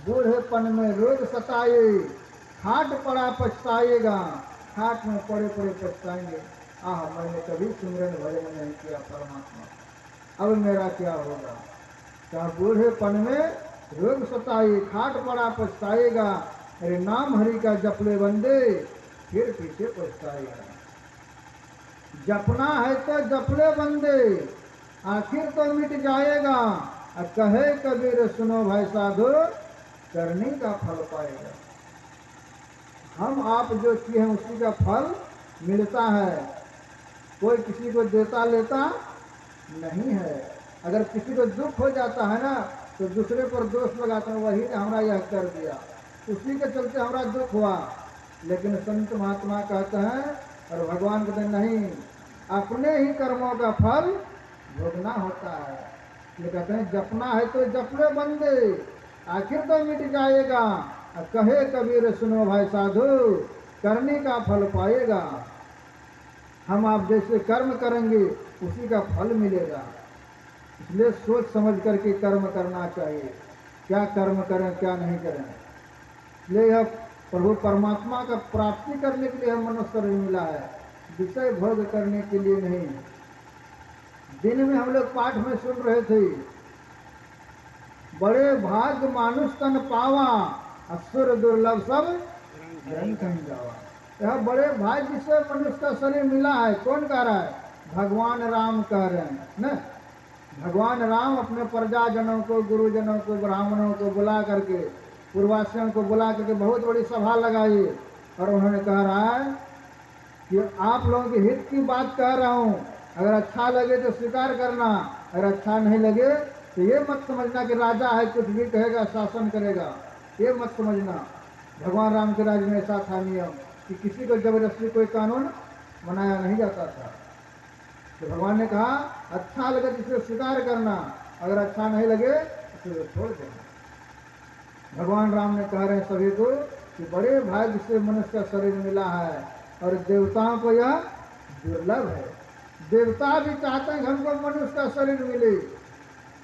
बूढ़ेपन में रोग सताए, खाट पड़ा पछताएगा। खाट में पड़े पड़े पछताएंगे, आह मैंने कभी सिमरन भजन नहीं किया परमात्मा, अब मेरा क्या होगा। क्या बूढ़ेपन में रोग सताए, खाट पड़ा पछताएगा। अरे नाम हरि का जपले बंदे, फिर पीछे पछताएगा। जपना है तो जपले बंदे, आखिर तो मिट जाएगा। कहे कबीर सुनो भाई साधु, करने का फल पाएगा। हम आप जो किए हैं उसी का फल मिलता है, कोई किसी को देता लेता नहीं है। अगर किसी को दुख हो जाता है ना तो दूसरे पर दोष लगाते हैं, वही ने हमारा यह कर दिया, उसी के चलते हमारा दुख हुआ। लेकिन संत महात्मा कहते हैं और भगवान कहते हैं नहीं, अपने ही कर्मों का फल भोगना होता है। ये कहते हैं जपना है तो जपले बंदे, आखिर तो मिट जाएगा। कहे कबीर सुनो भाई साधु, करने का फल पाएगा। हम आप जैसे कर्म करेंगे उसी का फल मिलेगा। इसलिए सोच समझ करके कर्म करना चाहिए, क्या कर्म करें क्या नहीं करें। इसलिए यह प्रभु परमात्मा का प्राप्ति करने के लिए हम मनुष्य शरीर मिला है, विषय भोग करने के लिए नहीं। दिन में हम लोग पाठ में सुन रहे थे, बड़े भाग्य मानुष तन पावा, असुर दुर्लभ सब रंग कहीं जावा। यह बड़े भाग्य से मनुष्य का शरीर मिला है। कौन कह रहा है? भगवान राम कह रहे हैं न। भगवान राम अपने प्रजाजनों को, गुरुजनों को, ब्राह्मणों को बुला करके, पूर्वासियों को बुला करके बहुत बड़ी सभा लगाई और उन्होंने कह रहा है कि आप लोगों के हित की बात कह रहा हूँ, अगर अच्छा लगे तो स्वीकार करना, अगर अच्छा नहीं लगे तो ये मत समझना कि राजा है कुछ भी कहेगा शासन करेगा, ये मत समझना। भगवान राम के राज्य में ऐसा था नियम कि किसी को जबरदस्ती कोई कानून बनाया नहीं जाता था। तो भगवान ने कहा अच्छा लगे तो इसे स्वीकार करना, अगर अच्छा नहीं लगे तो इसे छोड़ देना। भगवान राम ने कह रहे हैं सभी को कि बड़े भाग्य से मनुष्य का शरीर मिला है और देवताओं को यह दुर्लभ है। देवता भी चाहते हैं कि हमको मनुष्य का शरीर मिले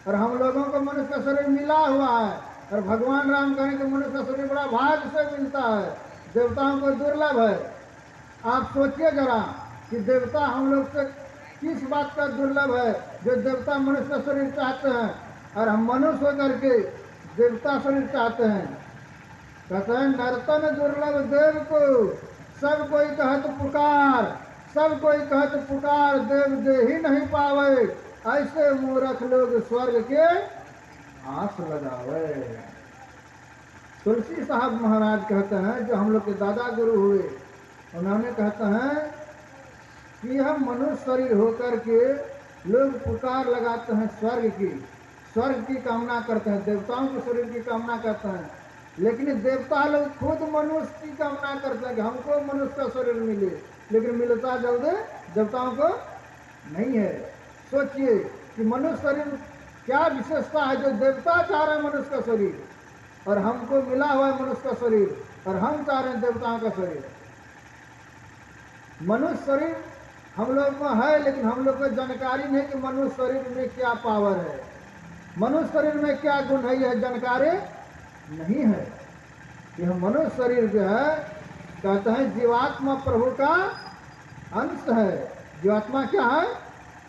और हम लोगों को मनुष्य का शरीर मिला हुआ है, और भगवान राम कहें कि मनुष्य का शरीर बड़ा भाग्य से मिलता है, देवताओं को दुर्लभ है। आप सोचिए जरा कि देवता हम लोग से किस बात का दुर्लभ है जो देवता मनुष्य का शरीर चाहते हैं और हम मनुष्य होकर के देवता शरीर चाहते हैं। कहते हैं नर्तन दुर्लभ देव को, सब कोई कहत पुकार, सब कोई कहत पुकार, देव दे ही नहीं पावे, ऐसे मूर्ख लोग स्वर्ग के आस लगावे। तुलसी साहब महाराज कहते हैं, जो हम लोग के दादा गुरु हुए, उन्होंने कहते हैं कि हम मनुष्य शरीर होकर के लोग पुकार लगाते हैं स्वर्ग की कामना करते हैं, देवताओं के शरीर की कामना करते हैं, लेकिन देवता लोग खुद मनुष्य की कामना करते हैं कि हमको मनुष्य का शरीर मिले, लेकिन मिलता जल्द देवताओं को नहीं है। सोचिए कि मनुष्य शरीर क्या विशेषता है जो देवता चाह रहे हैं मनुष्य का शरीर, और हमको मिला हुआ है मनुष्य का शरीर, और हम चाह रहे हैं देवताओं का शरीर। मनुष्य शरीर हम लोग को है, लेकिन हम लोग को जानकारी नहीं कि मनुष्य शरीर में क्या पावर है, मनुष्य शरीर में क्या गुण है, यह जानकारी नहीं है। यह मनुष्य शरीर जो है कहते हैं जीवात्मा प्रभु का अंश है। जीवात्मा क्या है?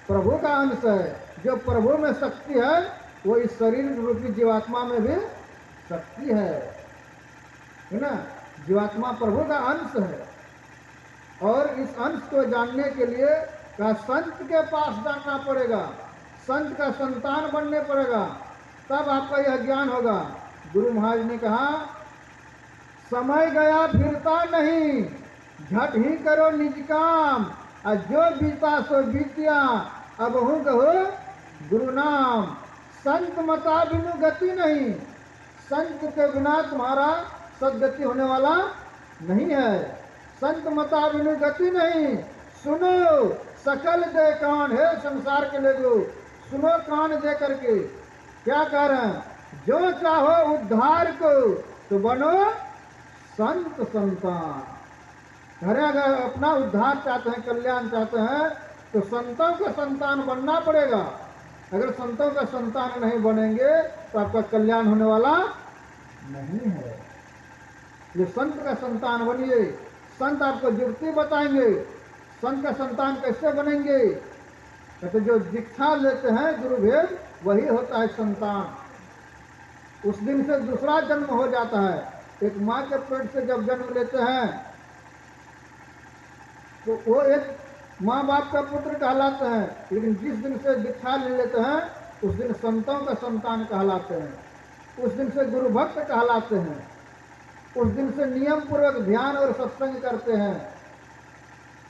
प्रभु का अंश है। जो प्रभु में शक्ति है वो इस शरीर रूपी जीवात्मा में भी शक्ति है ना। जीवात्मा प्रभु का अंश है, और इस अंश को जानने के लिए का संत के पास जानना पड़ेगा, संत का संतान बनने पड़ेगा, तब आपका यह ज्ञान होगा। गुरु महाराज ने कहा समय गया फिरता नहीं, झट ही करो निज काम, और जो बीता सो बीतिया, अब हूँ कहो गुरु नाम। संत मता बिनु गति नहीं, संत के बिना तुम्हारा सदगति होने वाला नहीं है। संत मता बिनु गति नहीं, सुनो सकल दे कान, है संसार के लोगों सुनो कान दे करके। क्या कह रहे हैं? जो चाहो उद्धार को तो बनो संत संतान। अरे अगर अपना उद्धार चाहते हैं, कल्याण चाहते हैं, तो संतों का संतान बनना पड़ेगा। अगर संतों का संतान नहीं बनेंगे तो आपका कल्याण होने वाला नहीं है। ये संत का संतान बनिए। संत आपको युक्ति बताएंगे। संत का संतान कैसे बनेंगे? कहते जो दीक्षा लेते हैं गुरु भेद, वही होता है संतान। उस दिन से दूसरा जन्म हो जाता है। एक माँ के पेट से जब जन्म लेते हैं तो वो एक माँ बाप का पुत्र कहलाते हैं, लेकिन जिस दिन से दीक्षा ले लेते हैं उस दिन संतों का संतान कहलाते हैं, उस दिन से गुरु भक्त कहलाते हैं, उस दिन से नियम पूर्वक ध्यान और सत्संग करते हैं,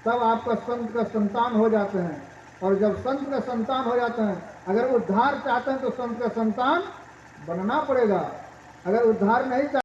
तब आपका संत का संतान हो जाते हैं। और जब संत का संतान हो जाते हैं, अगर उद्धार चाहते हैं तो संत का संतान बनना पड़ेगा। अगर उद्धार नहीं